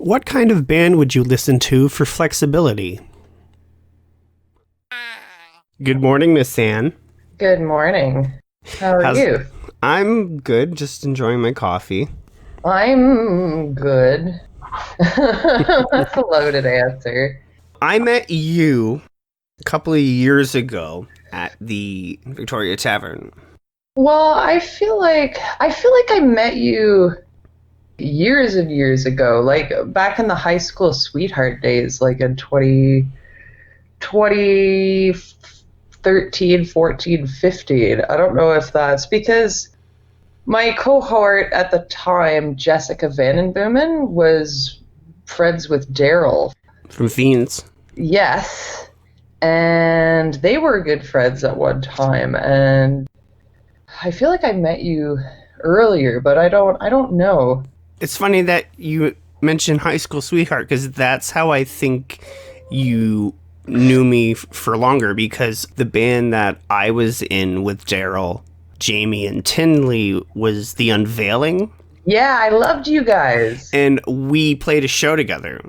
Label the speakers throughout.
Speaker 1: What kind of band would you listen to for flexibility? Good morning, Miss Anne.
Speaker 2: Good morning. How are you?
Speaker 1: I'm good, just enjoying my coffee.
Speaker 2: I'm good. That's a loaded answer.
Speaker 1: I met you a couple of years ago at the Victoria Tavern.
Speaker 2: Well, I feel like I met you years and years ago, like back in the high school sweetheart days, like in 2013, 14, 15. I don't know if that's because my cohort at the time, Jessica Vandenboomen, was friends with Daryl.
Speaker 1: From Fiends.
Speaker 2: Yes. And they were good friends at one time. And I feel like I met you earlier, but I don't know.
Speaker 1: It's funny that you mentioned high school sweetheart, because that's how I think you knew me for longer, because the band that I was in with Daryl, Jamie, and Tinley was The Unveiling.
Speaker 2: Yeah, I loved you guys.
Speaker 1: And we played a show together.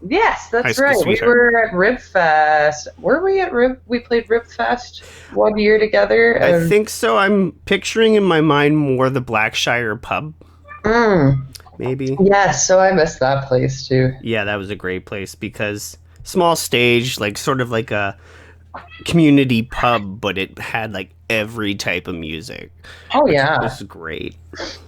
Speaker 2: Yes,
Speaker 1: High
Speaker 2: that's
Speaker 1: School
Speaker 2: right. We
Speaker 1: Sweetheart.
Speaker 2: were at Rib Fest. Were we at Rib? We played Rib Fest one year together.
Speaker 1: I think so. I'm picturing in my mind more the Blackshire pub, maybe.
Speaker 2: Yes, so I missed that place too.
Speaker 1: Yeah, that was a great place because small stage, like sort of like a community pub, but it had like every type of music.
Speaker 2: Oh
Speaker 1: It
Speaker 2: yeah.
Speaker 1: was great.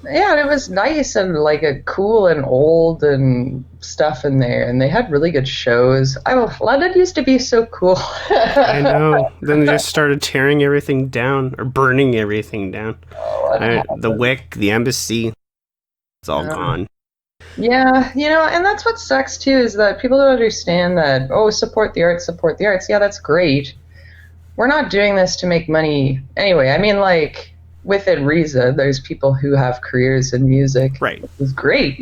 Speaker 2: Yeah, and it was nice and like a cool and old and stuff in there, and they had really good shows. London used to be so cool.
Speaker 1: I know. Then they just started tearing everything down or burning everything down. The Wick, the Embassy, it's all gone.
Speaker 2: Yeah, and that's what sucks too, is that people don't understand that, oh, support the arts, support the arts. Yeah, that's great. We're not doing this to make money anyway. I mean, like, within reason, there's people who have careers in music.
Speaker 1: Right.
Speaker 2: Which is great,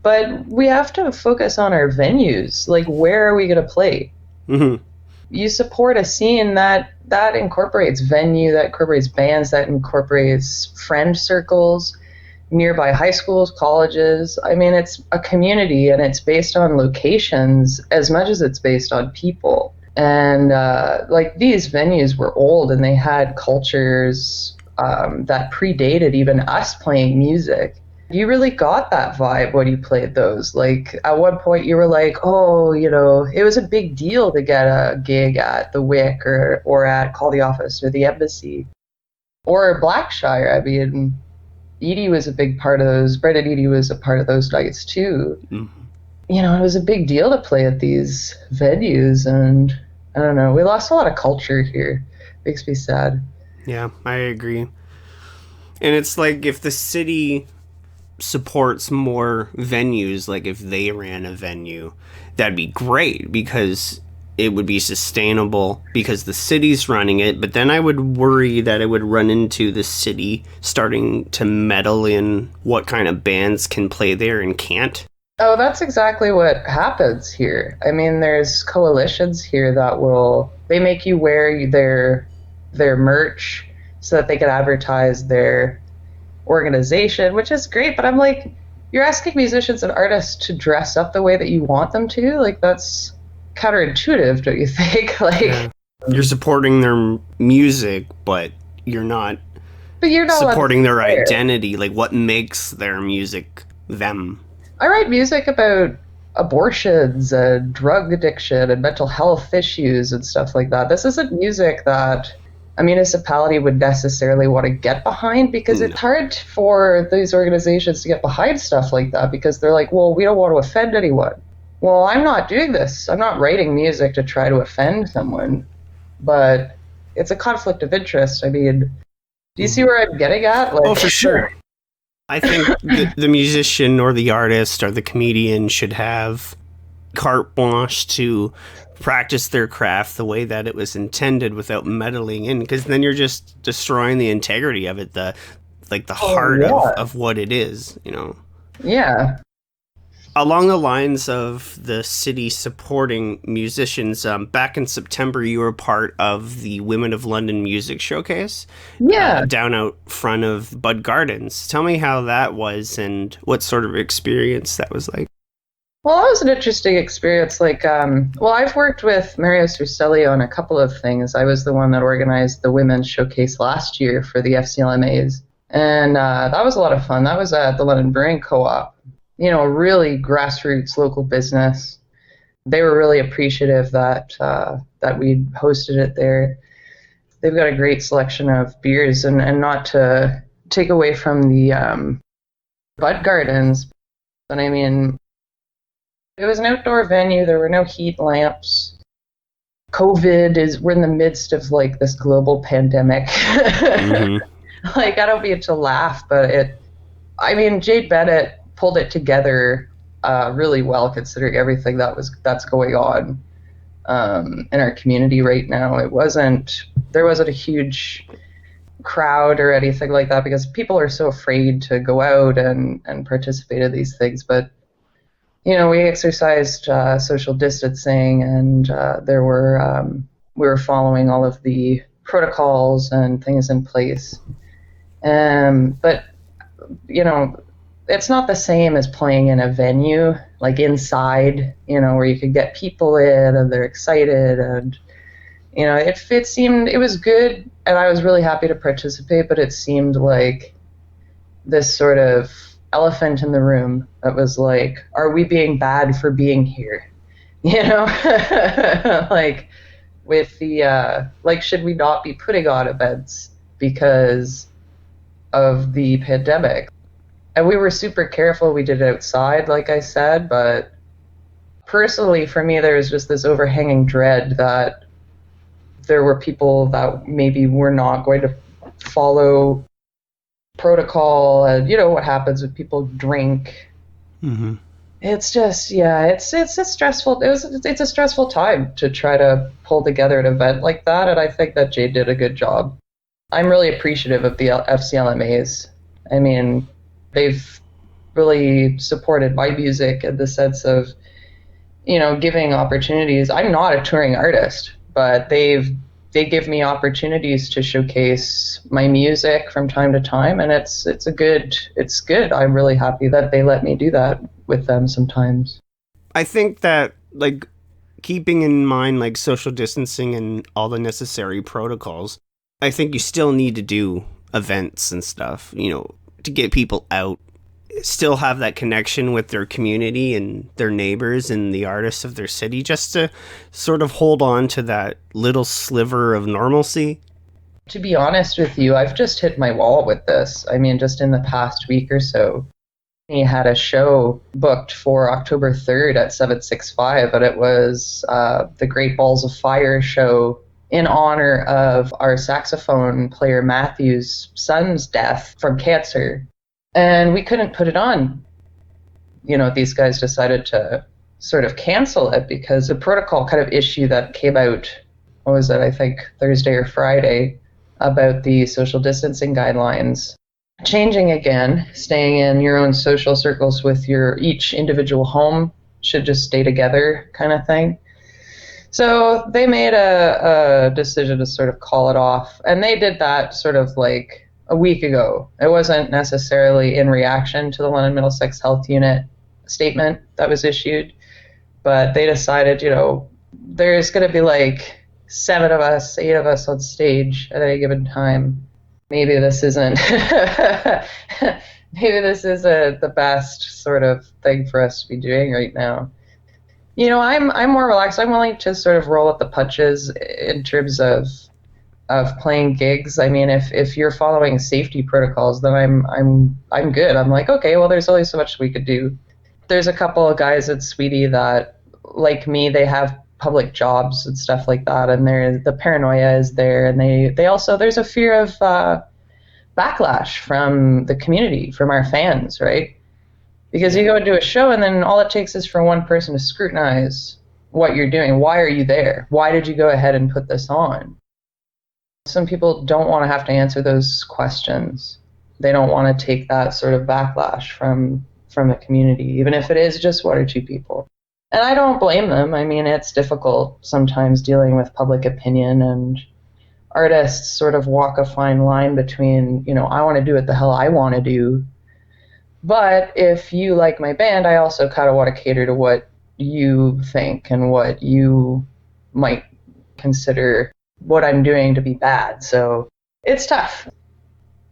Speaker 2: But we have to focus on our venues. Like, where are we going to play?
Speaker 1: Mm-hmm.
Speaker 2: You support a scene that incorporates venue, that incorporates bands, that incorporates friend circles, nearby high schools, colleges. I mean, it's a community, and it's based on locations as much as it's based on people. And like, these venues were old, and they had cultures that predated even us playing music. You really got that vibe when you played those. Like, at one point you were like, oh, it was a big deal to get a gig at the Wick or at Call the Office or the Embassy or Blackshire. I mean, Edie was a big part of those. Brett and Edie was a part of those nights too. Mm-hmm. It was a big deal to play at these venues, and I don't know. We lost a lot of culture here. Makes me sad.
Speaker 1: Yeah, I agree. And it's like, if the city supports more venues, like if they ran a venue, that'd be great, because it would be sustainable because the city's running it. But then I would worry that it would run into the city starting to meddle in what kind of bands can play there and can't.
Speaker 2: Oh, that's exactly what happens here. I mean, there's coalitions here that they make you wear their merch so that they can advertise their organization, which is great. But I'm like, you're asking musicians and artists to dress up the way that you want them to? Like, that's counterintuitive, don't you think? Like,
Speaker 1: yeah. You're supporting their music, but you're not supporting their identity. Like, what makes their music them?
Speaker 2: I write music about abortions and drug addiction and mental health issues and stuff like that. This isn't music that a municipality would necessarily want to get behind, because it's hard for these organizations to get behind stuff like that, because they're like, well, we don't want to offend anyone. Well, I'm not doing this. I'm not writing music to try to offend someone, but it's a conflict of interest. I mean, do you see where I'm getting at? Like,
Speaker 1: oh, for sure. I think the musician or the artist or the comedian should have carte blanche to practice their craft the way that it was intended without meddling in, because then you're just destroying the integrity of it, the heart of what it is,
Speaker 2: Yeah.
Speaker 1: Along the lines of the city supporting musicians, back in September, you were part of the Women of London Music Showcase.
Speaker 2: Yeah.
Speaker 1: Down out front of Bud Gardens. Tell me how that was and what sort of experience that was like.
Speaker 2: Well, that was an interesting experience. Like, well, I've worked with Mario Cercelli on a couple of things. I was the one that organized the women's showcase last year for the FCLMAs, and that was a lot of fun. That was at the London Brewing Co-op. You know, a really grassroots local business. They were really appreciative that we hosted it there. They've got a great selection of beers, and not to take away from the Bud Gardens, but I mean, it was an outdoor venue. There were no heat lamps. We're in the midst of like this global pandemic. Mm-hmm. Like, I don't mean to laugh, but Jade Bennett pulled it together really well, considering everything that's going on in our community right now. There wasn't a huge crowd or anything like that because people are so afraid to go out and participate in these things. But you know, we exercised social distancing, and we were following all of the protocols and things in place. But you know, it's not the same as playing in a venue, like inside, you know, where you could get people in and they're excited, and you know, it was good, and I was really happy to participate, but it seemed like this sort of elephant in the room that was like, are we being bad for being here? You know, like with the like, should we not be putting on events because of the pandemic? And we were super careful. We did it outside, like I said, but personally for me, there was just this overhanging dread that there were people that maybe were not going to follow protocol, and you know what happens when people drink. Mm-hmm. It's just, yeah, it's a stressful time to try to pull together an event like that, and I think that Jade did a good job. I'm really appreciative of the FCLMAs. I mean, they've really supported my music in the sense of, you know, giving opportunities. I'm not a touring artist, but they give me opportunities to showcase my music from time to time, and it's good. I'm really happy that they let me do that with them sometimes.
Speaker 1: I think that, like, keeping in mind like social distancing and all the necessary protocols, I think you still need to do events and stuff, you know, to get people out, still have that connection with their community and their neighbors and the artists of their city, just to sort of hold on to that little sliver of normalcy.
Speaker 2: To be honest with you, I've just hit my wall with this. I mean, just in the past week or so, he had a show booked for October 3rd at 765, and it was the Great Balls of Fire show in honor of our saxophone player Matthew's son's death from cancer. And we couldn't put it on. You know, these guys decided to sort of cancel it because the protocol kind of issue that came out, what was it, I think Thursday or Friday, about the social distancing guidelines changing again, staying in your own social circles with each individual home should just stay together kind of thing. So they made a decision to sort of call it off. And they did that sort of like a week ago. It wasn't necessarily in reaction to the London Middlesex Health Unit statement that was issued, but they decided, you know, there's going to be like 8 of us on stage at any given time. Maybe this isn't the best sort of thing for us to be doing right now. You know, I'm more relaxed. I'm willing to sort of roll with the punches in terms of playing gigs. I mean, if you're following safety protocols, then I'm good. I'm like, okay, well, there's only so much we could do. There's a couple of guys at Sweetie that, like me, they have public jobs and stuff like that, and the paranoia is there, and they also, there's a fear of backlash from the community, from our fans, right? Because you go and do a show, and then all it takes is for one person to scrutinize what you're doing. Why are you there? Why did you go ahead and put this on? Some people don't want to have to answer those questions. They don't want to take that sort of backlash from the community, even if it is just 1 or 2 people. And I don't blame them. I mean, it's difficult sometimes dealing with public opinion, and artists sort of walk a fine line between, you know, I want to do what the hell I want to do, But if you like my band, I also kind of want to cater to what you think and what you might consider what I'm doing to be bad. So it's tough.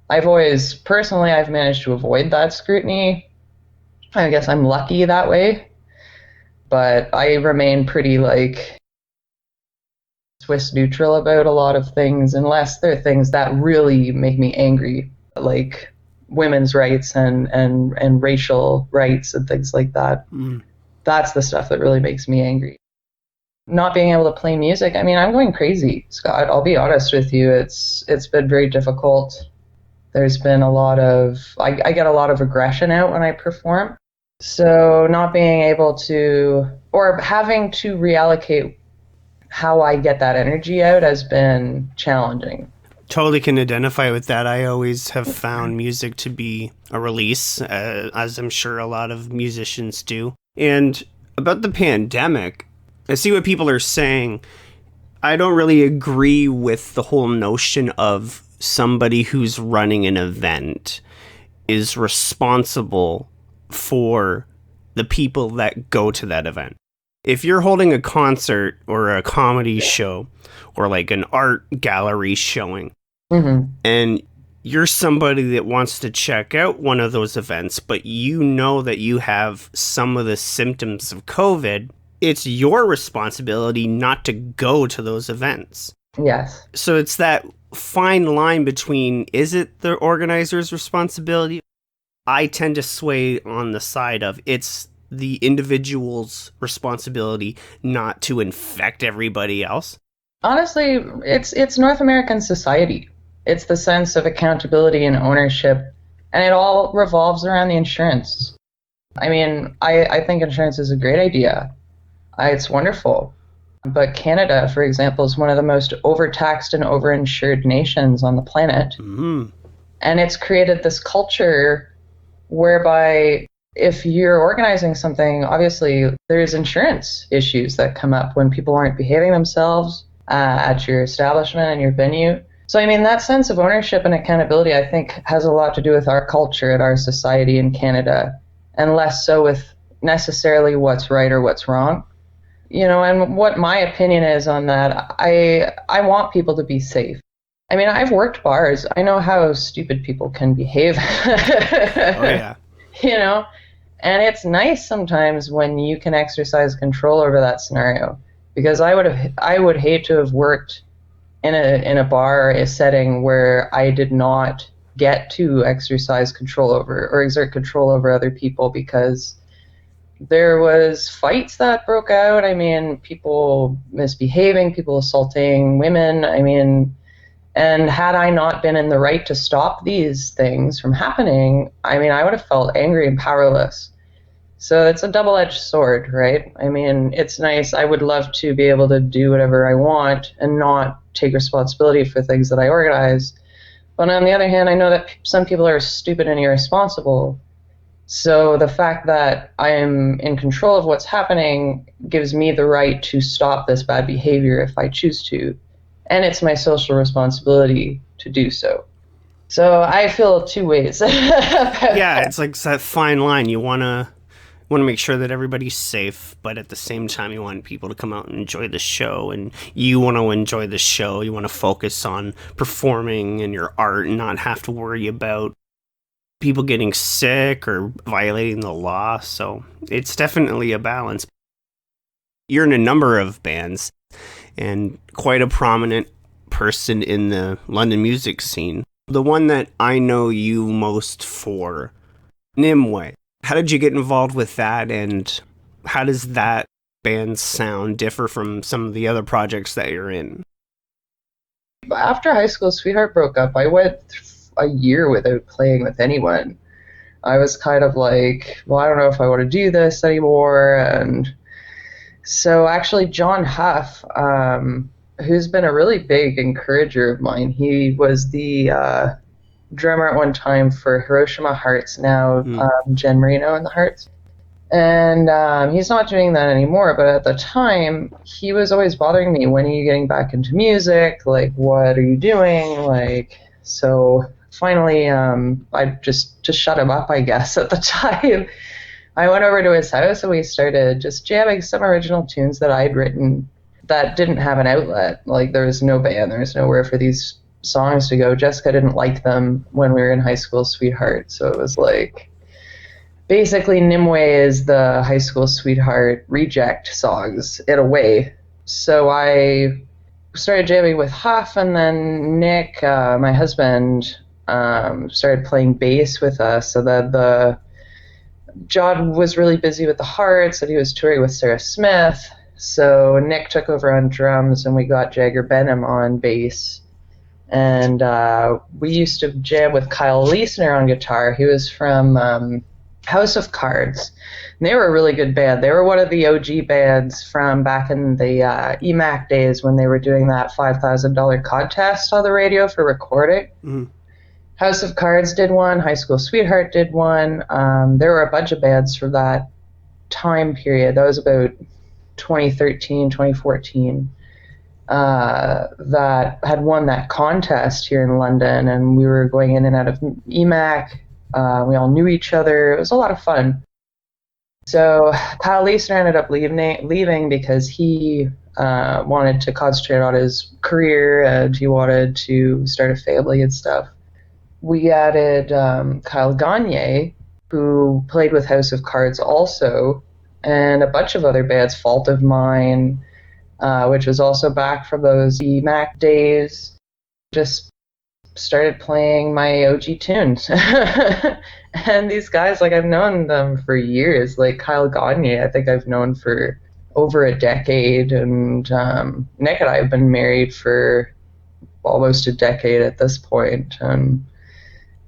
Speaker 2: I've managed to avoid that scrutiny. I guess I'm lucky that way. But I remain pretty like Swiss neutral about a lot of things, unless they're things that really make me angry, like women's rights and racial rights and things like that. That's the stuff that really makes me angry. Not being able to play music, I mean, I'm going crazy, Scott. I'll be honest with you. It's been very difficult. There's been I get a lot of aggression out when I perform. So not being able to, or having to reallocate how I get that energy out has been challenging.
Speaker 1: Totally can identify with that. I always have found music to be a release, as I'm sure a lot of musicians do. And about the pandemic, I see what people are saying. I don't really agree with the whole notion of somebody who's running an event is responsible for the people that go to that event. If you're holding a concert or a comedy show or like an art gallery showing, and you're somebody that wants to check out one of those events, but you know that you have some of the symptoms of COVID, it's your responsibility not to go to those events.
Speaker 2: Yes.
Speaker 1: So it's that fine line between, is it the organizer's responsibility? I tend to sway on the side of it's the individual's responsibility not to infect everybody else.
Speaker 2: Honestly, it's North American society. It's the sense of accountability and ownership, and it all revolves around the insurance. I mean, I think insurance is a great idea. It's wonderful. But Canada, for example, is one of the most overtaxed and overinsured nations on the planet. And it's created this culture whereby if you're organizing something, obviously there's insurance issues that come up when people aren't behaving themselves at your establishment and your venue. So, I mean, that sense of ownership and accountability, I think, has a lot to do with our culture and our society in Canada, and less so with necessarily what's right or what's wrong. You know, and what my opinion is on that, I want people to be safe. I mean, I've worked bars. I know how stupid people can behave.
Speaker 1: Oh, yeah.
Speaker 2: You know, and it's nice sometimes when you can exercise control over that scenario, because I would hate to have worked in a bar, a setting where I did not get to exercise control over or exert control over other people, because there was fights that broke out. I mean, people misbehaving, people assaulting women. I mean, and had I not been in the right to stop these things from happening, I mean, I would have felt angry and powerless. So it's a double-edged sword, right? I mean, it's nice. I would love to be able to do whatever I want and not take responsibility for things that I organize. But on the other hand, I know that some people are stupid and irresponsible. So the fact that I am in control of what's happening gives me the right to stop this bad behavior if I choose to. And it's my social responsibility to do so. So I feel two ways.
Speaker 1: Yeah, it's like that fine line. You want to make sure that everybody's safe, but at the same time you want people to come out and enjoy the show, and you want to enjoy the show. You want to focus on performing and your art and not have to worry about people getting sick or violating the law. So it's definitely a balance. You're in a number of bands and quite a prominent person in the London music scene. The one that I know you most for, Nimue. How did you get involved with that, and how does that band's sound differ from some of the other projects that you're in?
Speaker 2: After high school, Sweetheart broke up. I went a year without playing with anyone. I was kind of like, well, I don't know if I want to do this anymore. And so actually John Huff, who's been a really big encourager of mine, he was the drummer at one time for Hiroshima Hearts, now Jen Marino and the Hearts. And he's not doing that anymore, but at the time, he was always bothering me. When are you getting back into music? Like, what are you doing? Like, so finally, I just to shut him up, I guess, at the time, I went over to his house and we started just jamming some original tunes that I'd written that didn't have an outlet. Like, there was no band, there was nowhere for these songs to go. Jessica didn't like them when we were in high school sweetheart, so it was like, basically Nimue is the high school sweetheart reject songs in a way. So I started jamming with Huff, and then Nick, my husband, started playing bass with us. So that John was really busy with the Hearts, and he was touring with Sarah Smith. So Nick took over on drums, and we got Jagger Benham on bass. And we used to jam with Kyle Leisner on guitar. He was from House of Cards. And they were a really good band. They were one of the OG bands from back in the EMAC days when they were doing that $5,000 contest on the radio for recording. Mm-hmm. House of Cards did one. High School Sweetheart did one. There were a bunch of bands from that time period. That was about 2013, 2014. That had won that contest here in London, and we were going in and out of EMAC. We all knew each other. It was a lot of fun. So Kyle Leisner ended up leaving because he wanted to concentrate on his career, and he wanted to start a family and stuff. We added Kyle Gagne, who played with House of Cards also, and a bunch of other bands, Fault of Mine, which was also back from those EMAC days. Just started playing my OG tunes. And these guys, like, I've known them for years. Like Kyle Gagne, I think I've known for over a decade, and Nick and I have been married for almost a decade at this point. And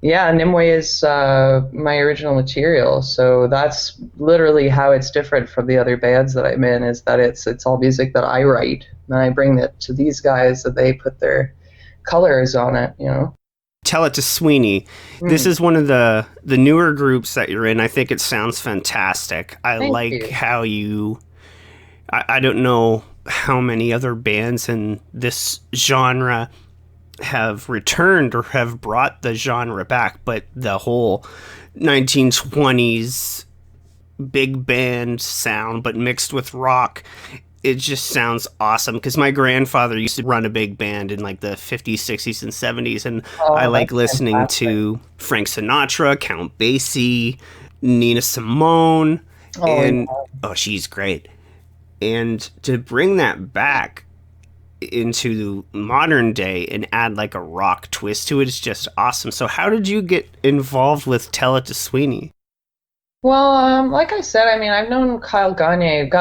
Speaker 2: yeah, Nimue is my original material, so that's literally how it's different from the other bands that I'm in, is that it's all music that I write, and I bring it to these guys, and they put their colors on it, you know.
Speaker 1: Tell It to Sweeney. This is one of the newer groups that you're in. I think it sounds fantastic.
Speaker 2: Thank
Speaker 1: like
Speaker 2: you.
Speaker 1: How you... I don't know how many other bands in this genre have returned or have brought the genre back, but the whole 1920s big band sound, but mixed with rock, it just sounds awesome. Because my grandfather used to run a big band in like the 50s, 60s, and 70s, and I like listening to Frank Sinatra, Count Basie, Nina Simone, and she's great. And to bring that back into modern day and add like a rock twist to it is just awesome. So how did you get involved with Tell It to Sweeney?
Speaker 2: Well, like I said, I mean, I've known Kyle Gagne.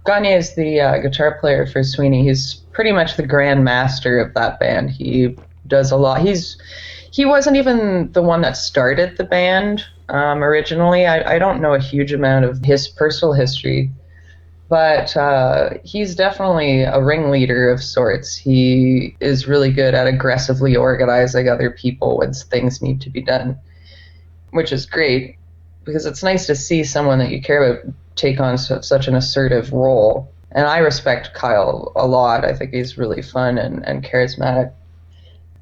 Speaker 2: Gagne is the guitar player for Sweeney. He's pretty much the grand master of that band. He does a lot. He wasn't even the one that started the band originally. I don't know a huge amount of his personal history, but he's definitely a ringleader of sorts. He is really good at aggressively organizing other people when things need to be done, which is great, because it's nice to see someone that you care about take on such an assertive role. And I respect Kyle a lot. I think he's really fun and charismatic.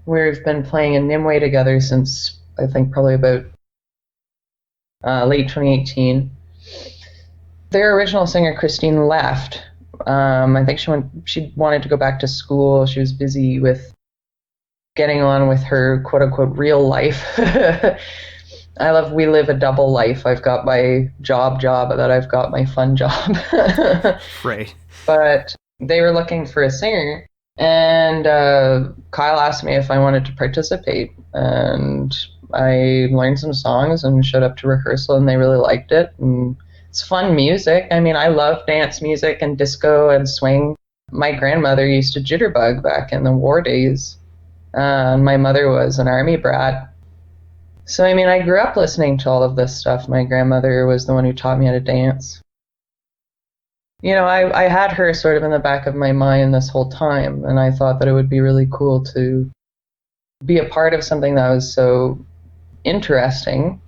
Speaker 2: We've been playing in Nimue together since, I think, probably about late 2018. Their original singer, Christine, left. I think she wanted to go back to school. She was busy with getting on with her quote-unquote real life. We live a double life. I've got my job, and then I've got my fun job.
Speaker 1: Right.
Speaker 2: But they were looking for a singer, and Kyle asked me if I wanted to participate. And I learned some songs and showed up to rehearsal, and they really liked it. And it's fun music. I mean, I love dance music and disco and swing. My grandmother used to jitterbug back in the war days. My mother was an army brat. So, I mean, I grew up listening to all of this stuff. My grandmother was the one who taught me how to dance. You know, I had her sort of in the back of my mind this whole time, and I thought that it would be really cool to be a part of something that was so interesting,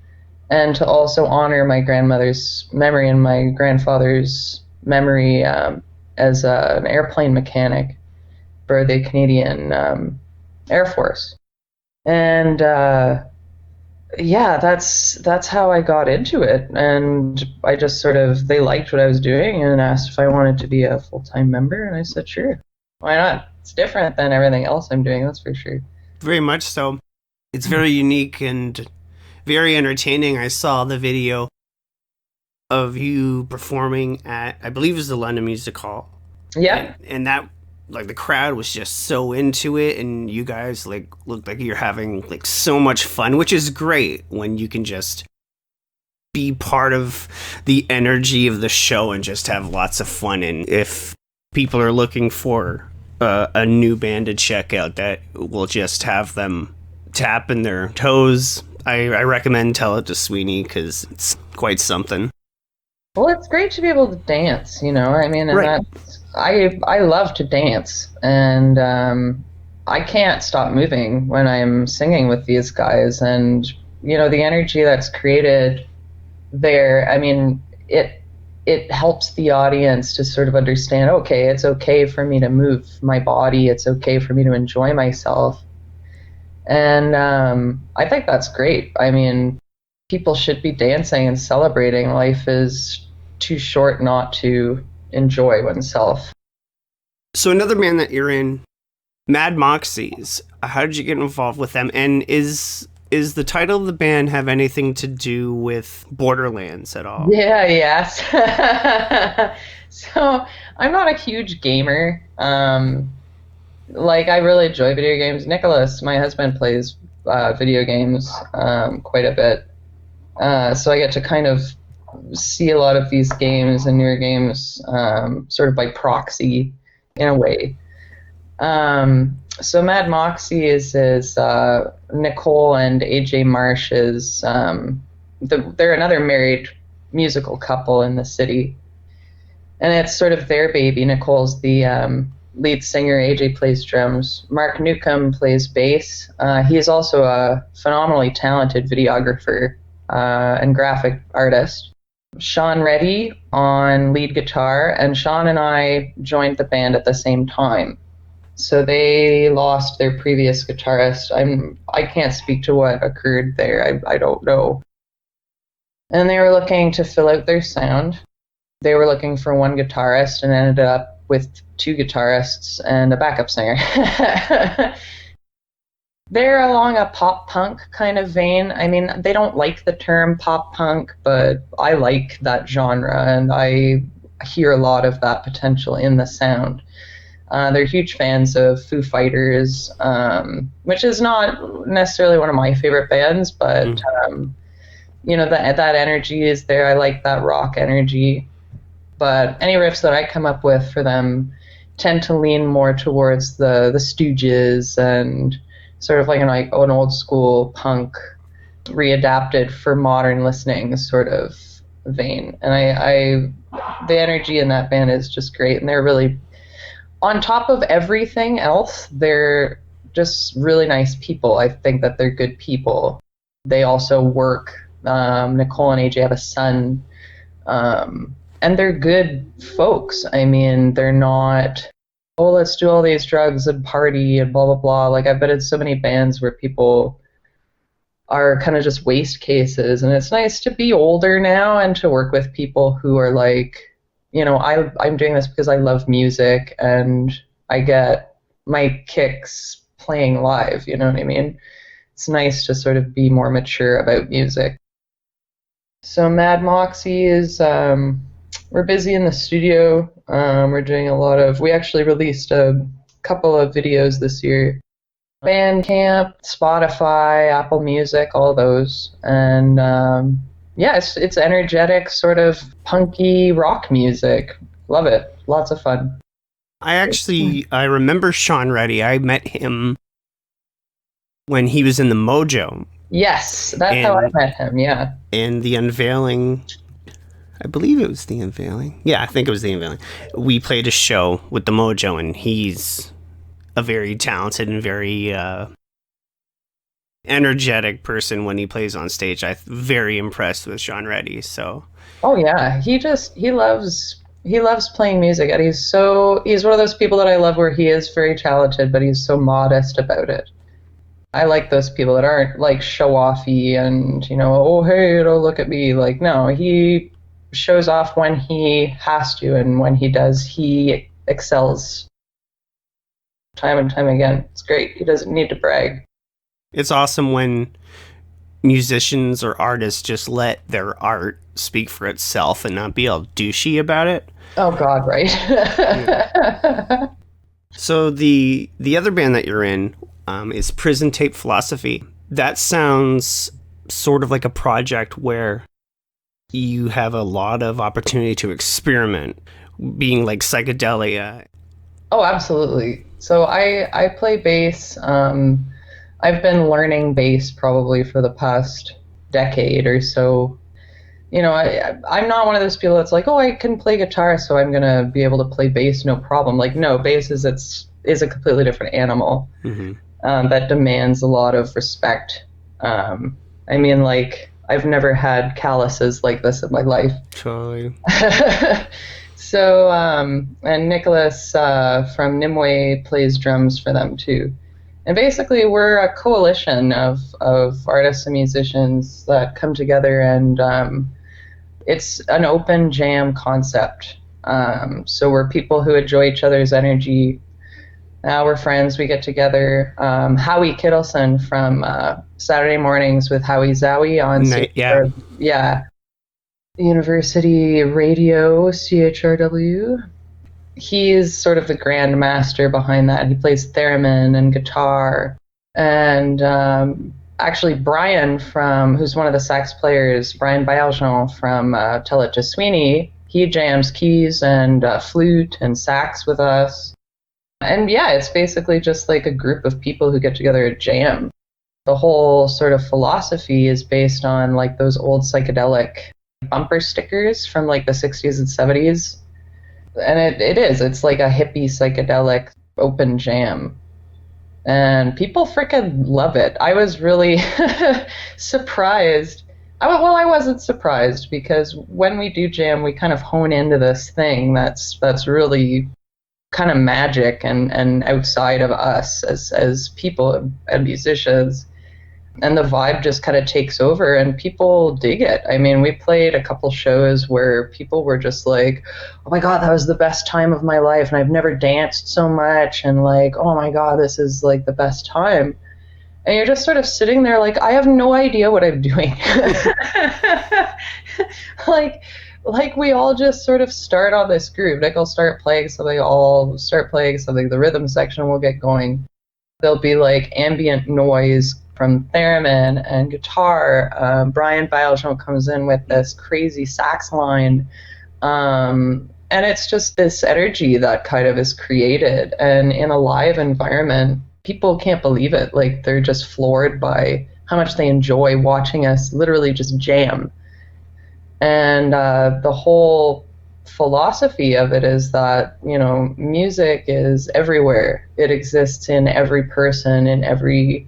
Speaker 2: and to also honor my grandmother's memory and my grandfather's memory as an airplane mechanic for the Canadian Air Force. And yeah, that's how I got into it, and I just sort of they liked what I was doing and asked if I wanted to be a full-time member, and I said sure, why not? It's different than everything else I'm doing, that's for sure.
Speaker 1: Very much so. It's very unique and very entertaining. I saw the video of you performing at, I believe it was the London Music Hall,
Speaker 2: Yeah.
Speaker 1: and that, like, the crowd was just so into it, and you guys like looked like you're having like so much fun, which is great when you can just be part of the energy of the show and just have lots of fun. And if people are looking for a new band to check out that will just have them tapping their toes, I recommend Tell It to Sweeney because it's quite something.
Speaker 2: Well, it's great to be able to dance, I mean, and
Speaker 1: Right.
Speaker 2: that's I love to dance, and I can't stop moving when I'm singing with these guys, and the energy that's created there. I mean, it helps the audience to sort of understand. Okay, it's okay for me to move my body. It's okay for me to enjoy myself, and I think that's great. I mean, people should be dancing and celebrating. Life is too short not to enjoy oneself.
Speaker 1: So another band that you're in, Mad Moxies. How did you get involved with them? And is the title of the band have anything to do with Borderlands at all?
Speaker 2: Yeah, yes. So I'm not a huge gamer. Like I really enjoy video games. Nicholas, my husband, plays video games quite a bit. So I get to kind of see a lot of these games and newer games sort of by proxy in a way. So Mad Moxie is Nicole and AJ Marsh's. They're another married musical couple in the city, and it's sort of their baby. Nicole's the lead singer. AJ plays drums. Mark Newcomb plays bass. He is also a phenomenally talented videographer and graphic artist. Sean Reddy on lead guitar, and Sean and I joined the band at the same time. So they lost their previous guitarist. I can't speak to what occurred there. I don't know. And they were looking to fill out their sound. They were looking for one guitarist and ended up with two guitarists and a backup singer. They're along a pop punk kind of vein. I mean, they don't like the term pop punk, but I like that genre, and I hear a lot of that potential in the sound. They're huge fans of Foo Fighters, which is not necessarily one of my favorite bands, but that energy is there. I like that rock energy. But any riffs that I come up with for them tend to lean more towards the Stooges and sort of like an old school punk readapted for modern listening sort of vein. And the energy in that band is just great, and they're really, on top of everything else, they're just really nice people. I think that they're good people. They also work. Nicole and AJ have a son, and they're good folks. I mean, they're not, oh, let's do all these drugs and party and blah, blah, blah. Like, I've been in so many bands where people are kind of just waste cases, and it's nice to be older now and to work with people who are like, I'm doing this because I love music and I get my kicks playing live, you know what I mean? It's nice to sort of be more mature about music. So Mad Moxie is, we're busy in the studio. We're doing we actually released a couple of videos this year. Bandcamp, Spotify, Apple Music, all those. And yeah, it's energetic, sort of punky rock music. Love it. Lots of fun.
Speaker 1: I remember Sean Reddy. I met him when he was in the Mojo.
Speaker 2: Yes, that's how I met him, yeah.
Speaker 1: And the unveiling, I believe it was the unveiling. Yeah, I think it was the unveiling. We played a show with the Mojo, and he's a very talented and very energetic person when he plays on stage. I'm very impressed with Sean Reddy. So,
Speaker 2: oh yeah, he loves playing music, and he's one of those people that I love where he is very talented, but he's so modest about it. I like those people that aren't like show offy and, oh, hey, look at me. Like, no, he shows off when he has to, and when he does, he excels time and time again. It's great. He doesn't need to brag.
Speaker 1: It's awesome when musicians or artists just let their art speak for itself and not be all douchey about it.
Speaker 2: Oh God, right.
Speaker 1: Yeah. So the other band that you're in is Prison Tape Philosophy. That sounds sort of like a project where you have a lot of opportunity to experiment, being like psychedelia.
Speaker 2: Oh, absolutely. So I play bass. I've been learning bass probably for the past decade or so. I'm not one of those people that's like, oh, I can play guitar, so I'm gonna be able to play bass, no problem. Like, no, bass is a completely different animal that demands a lot of respect. Like, I've never had calluses like this in my life.
Speaker 1: Totally.
Speaker 2: So, and Nicholas from Nimue plays drums for them too. And basically, we're a coalition of artists and musicians that come together, and it's an open jam concept. So we're people who enjoy each other's energy. Now we're friends. We get together. Howie Kittleson from Saturday Mornings with Howie Zowie on University Radio, CHRW. He's sort of the grand master behind that. He plays theremin and guitar. And actually, Brian who's one of the sax players, Brian Bailjean from Tell It to Sweeney, he jams keys and flute and sax with us. And yeah, it's basically just like a group of people who get together to jam. The whole sort of philosophy is based on like those old psychedelic bumper stickers from like the 60s and 70s. And it's like a hippie psychedelic open jam. And people freaking love it. I was really surprised. I wasn't surprised, because when we do jam, we kind of hone into this thing that's really kind of magic and outside of us as people and musicians. And the vibe just kind of takes over, and people dig it. I mean, we played a couple shows where people were just like, oh my God, that was the best time of my life, and I've never danced so much, and like, oh my God, this is like the best time. And you're just sort of sitting there like, I have no idea what I'm doing. Like we all just sort of start on this groove. Nick will start playing something, I'll start playing something, the rhythm section will get going. There'll be like ambient noise from theremin and guitar. Brian Bailjean comes in with this crazy sax line. And it's just this energy that kind of is created. And in a live environment, people can't believe it. Like, they're just floored by how much they enjoy watching us literally just jam. And the whole philosophy of it is that, music is everywhere. It exists in every person, in every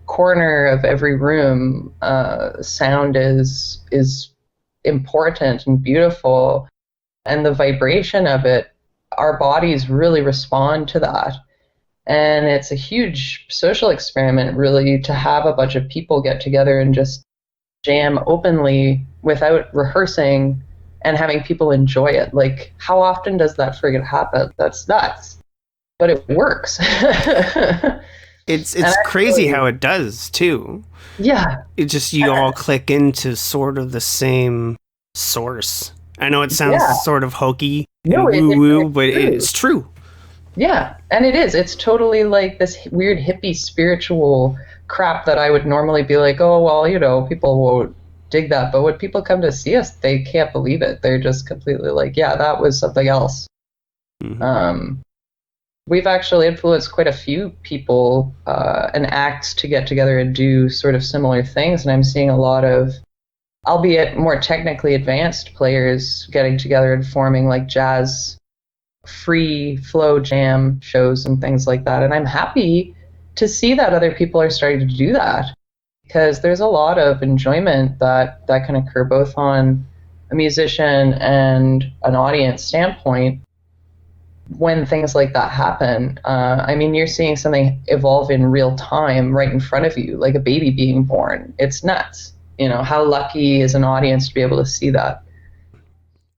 Speaker 2: corner of every room. Sound is important and beautiful, and the vibration of it, our bodies really respond to that. And it's a huge social experiment, really, to have a bunch of people get together and just jam openly without rehearsing and having people enjoy it. Like, how often does that friggin' happen? That's nuts. But it works.
Speaker 1: It's crazy how it does too.
Speaker 2: Yeah.
Speaker 1: It just, you all click into sort of the same source. I know it sounds sort of hokey and woo-woo, but it's true.
Speaker 2: Yeah, and it is. It's totally like this weird hippie spiritual crap that I would normally be like, oh, well, people won't dig that. But when people come to see us, they can't believe it. They're just completely like, yeah, that was something else. Mm-hmm. We've actually influenced quite a few people and acts to get together and do sort of similar things. And I'm seeing a lot of, albeit more technically advanced players getting together and forming like jazz free flow jam shows and things like that. And I'm happy to see that other people are starting to do that, because there's a lot of enjoyment that can occur both on a musician and an audience standpoint when things like that happen, I mean, you're seeing something evolve in real time right in front of you, like a baby being born. It's nuts. You know, how lucky is an audience to be able to see that?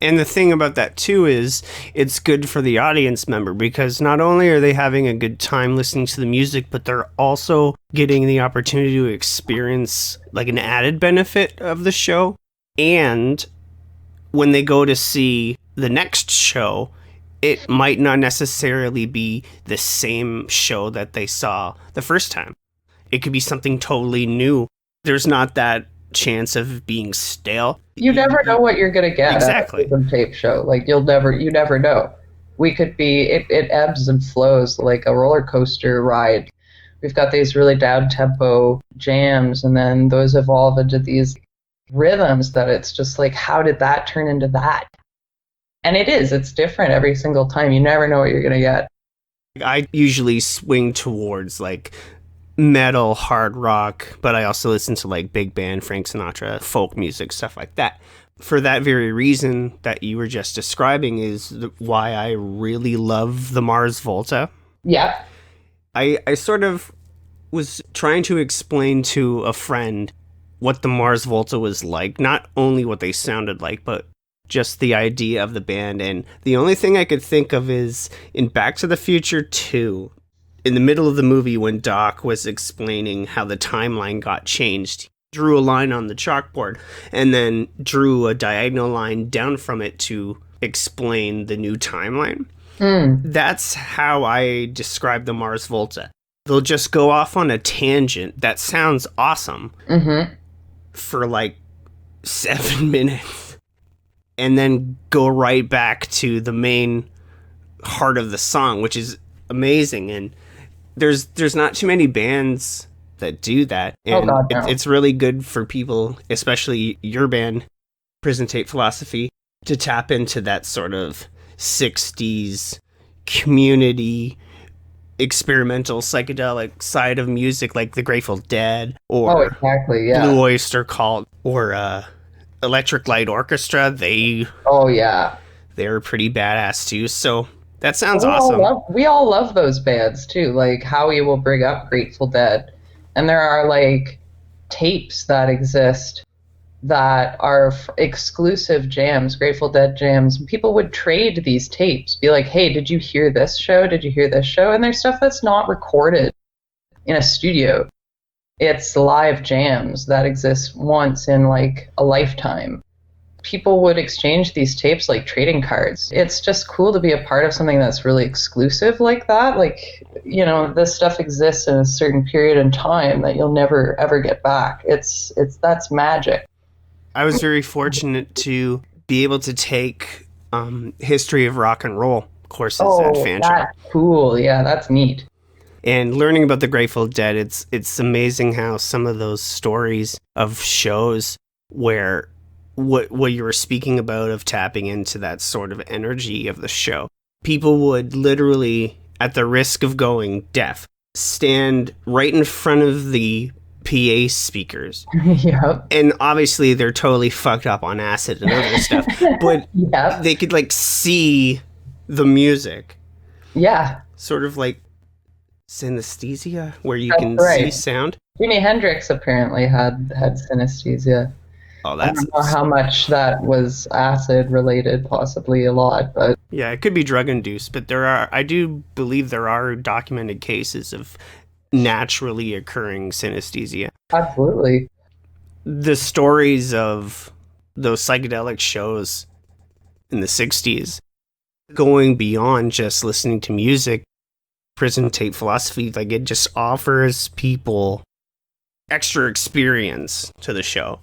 Speaker 1: And the thing about that too is it's good for the audience member because not only are they having a good time listening to the music, but they're also getting the opportunity to experience like an added benefit of the show. And when they go to see the next show, it might not necessarily be the same show that they saw the first time. It could be something totally new. There's not that chance of being stale.
Speaker 2: You never know what you're gonna get
Speaker 1: Exactly.
Speaker 2: at a tape show. Like you never know. We could be it ebbs and flows like a roller coaster ride. We've got these really down tempo jams, and then those evolve into these rhythms that it's just like, how did that turn into that? And it's different every single time. You never know what you're gonna get.
Speaker 1: I usually swing towards like metal, hard rock, but I also listen to like big band, Frank Sinatra, folk music, stuff like that. For that very reason that you were just describing is why I really love the Mars Volta.
Speaker 2: Yeah.
Speaker 1: I sort of was trying to explain to a friend what the Mars Volta was like, not only what they sounded like, but just the idea of the band. And the only thing I could think of is in Back to the Future 2, in the middle of the movie when Doc was explaining how the timeline got changed, drew a line on the chalkboard and then drew a diagonal line down from it to explain the new timeline. That's how I describe the Mars Volta. They'll just go off on a tangent that sounds awesome for like 7 minutes and then go right back to the main heart of the song, which is amazing. And there's not too many bands that do that, and
Speaker 2: God, no.
Speaker 1: it's really good for people, especially your band, Prison Tape Philosophy, to tap into that sort of 60s community experimental psychedelic side of music, like the Grateful Dead or
Speaker 2: exactly, yeah.
Speaker 1: Blue Oyster Cult or Electric Light Orchestra. They're pretty badass too. So that sounds awesome.
Speaker 2: We all love those bands too. Like Howie will bring up Grateful Dead, and there are like tapes that exist that are exclusive jams, Grateful Dead jams. People would trade these tapes, be like, "Hey, did you hear this show? Did you hear this show?" And there's stuff that's not recorded in a studio. It's live jams that exist once in like a lifetime. People would exchange these tapes like trading cards. It's just cool to be a part of something that's really exclusive like that. Like, you know, this stuff exists in a certain period in time that you'll never ever get back. That's magic.
Speaker 1: I was very fortunate to be able to take history of rock and roll courses at Fanshawe.
Speaker 2: That's cool. Yeah, that's neat.
Speaker 1: And learning about the Grateful Dead, it's amazing how some of those stories of shows where what you were speaking about of tapping into that sort of energy of the show, people would literally, at the risk of going deaf, stand right in front of the PA speakers.
Speaker 2: Yep.
Speaker 1: And obviously they're totally fucked up on acid and other stuff, but they could like see the music.
Speaker 2: Yeah.
Speaker 1: Sort of like synesthesia, where you can see sound.
Speaker 2: Jimi Hendrix apparently had synesthesia.
Speaker 1: Oh, that's...
Speaker 2: I don't know how much that was acid related, possibly a lot, but...
Speaker 1: Yeah, it could be drug induced, but I do believe there are documented cases of naturally occurring synesthesia.
Speaker 2: Absolutely.
Speaker 1: The stories of those psychedelic shows in the 60s, going beyond just listening to music, Prison Tape Philosophy, like it just offers people extra experience to the show.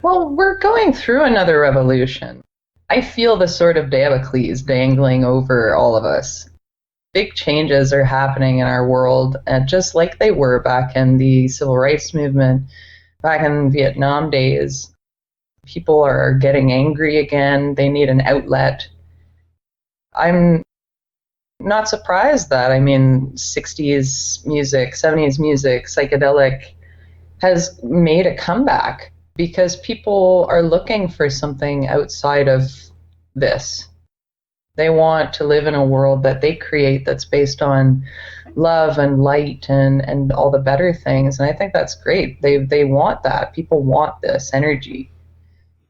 Speaker 2: Well, we're going through another revolution. I feel the sword of Damocles dangling over all of us. Big changes are happening in our world, and just like they were back in the civil rights movement, back in Vietnam days. People are getting angry again. They need an outlet. I'm not surprised that, 60s music, 70s music, psychedelic has made a comeback because people are looking for something outside of this. They want to live in a world that they create that's based on love and light and all the better things. And I think that's great. They want that. People want this energy.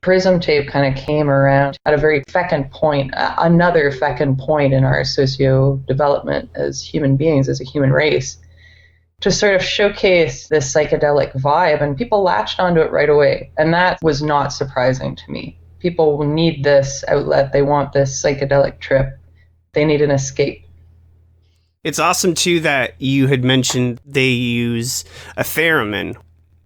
Speaker 2: Prism tape kind of came around at a very fecund point, another fecund point in our socio-development as human beings, as a human race, to sort of showcase this psychedelic vibe, and people latched onto it right away. And that was not surprising to me. People need this outlet. They want this psychedelic trip. They need an escape.
Speaker 1: It's awesome, too, that you had mentioned they use a theremin.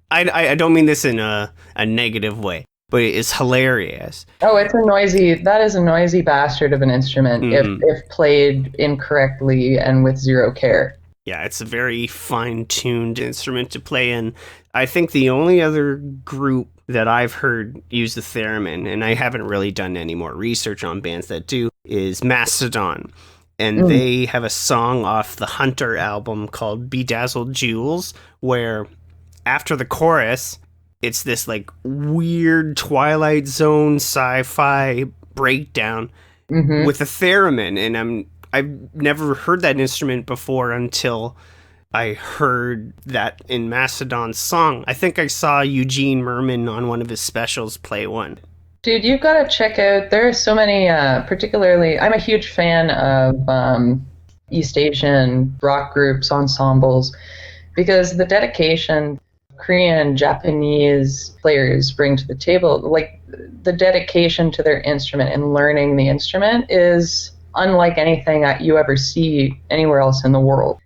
Speaker 1: I don't mean this in a negative way, but it is hilarious.
Speaker 2: Oh, that is a noisy bastard of an instrument if played incorrectly and with zero care.
Speaker 1: Yeah, it's a very fine-tuned instrument to play in. I think the only other group that I've heard use the theremin, and I haven't really done any more research on bands that do, is Mastodon. And they have a song off the Hunter album called Bedazzled Jewels, where after the chorus, it's this like weird Twilight Zone sci-fi breakdown with a theremin. And I've never heard that instrument before until I heard that in Mastodon's song. I think I saw Eugene Merman on one of his specials play one.
Speaker 2: Dude, you've got to check out, there are so many, particularly, I'm a huge fan of East Asian rock groups, ensembles, because the dedication Korean, Japanese players bring to the table, like the dedication to their instrument and learning the instrument is unlike anything that you ever see anywhere else in the world.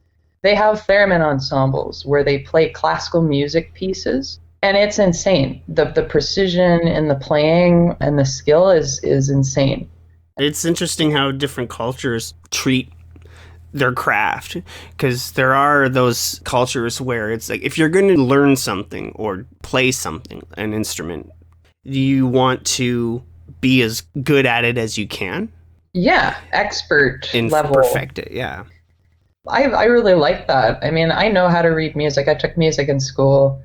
Speaker 2: They have theremin ensembles where they play classical music pieces, and it's insane. The precision in the playing and the skill is insane.
Speaker 1: It's interesting how different cultures treat their craft, because there are those cultures where it's like, if you're going to learn something or play something, an instrument, you want to be as good at it as you can.
Speaker 2: Yeah, expert level.
Speaker 1: Perfect it, yeah.
Speaker 2: I really like that. I mean, I know how to read music. I took music in school,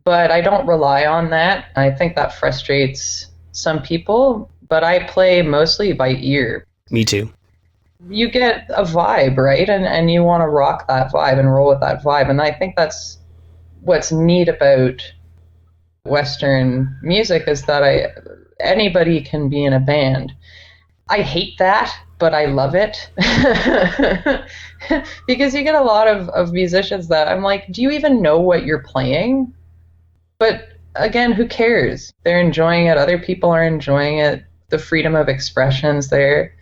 Speaker 2: but I don't rely on that. I think that frustrates some people, but I play mostly by ear.
Speaker 1: Me too.
Speaker 2: You get a vibe, right? And you want to rock that vibe and roll with that vibe. And I think that's what's neat about Western music, is that anybody can be in a band. I hate that, but I love it. Because you get a lot of musicians that I'm like, do you even know what you're playing? But again, who cares? They're enjoying it. Other people are enjoying it. The freedom of expression's there.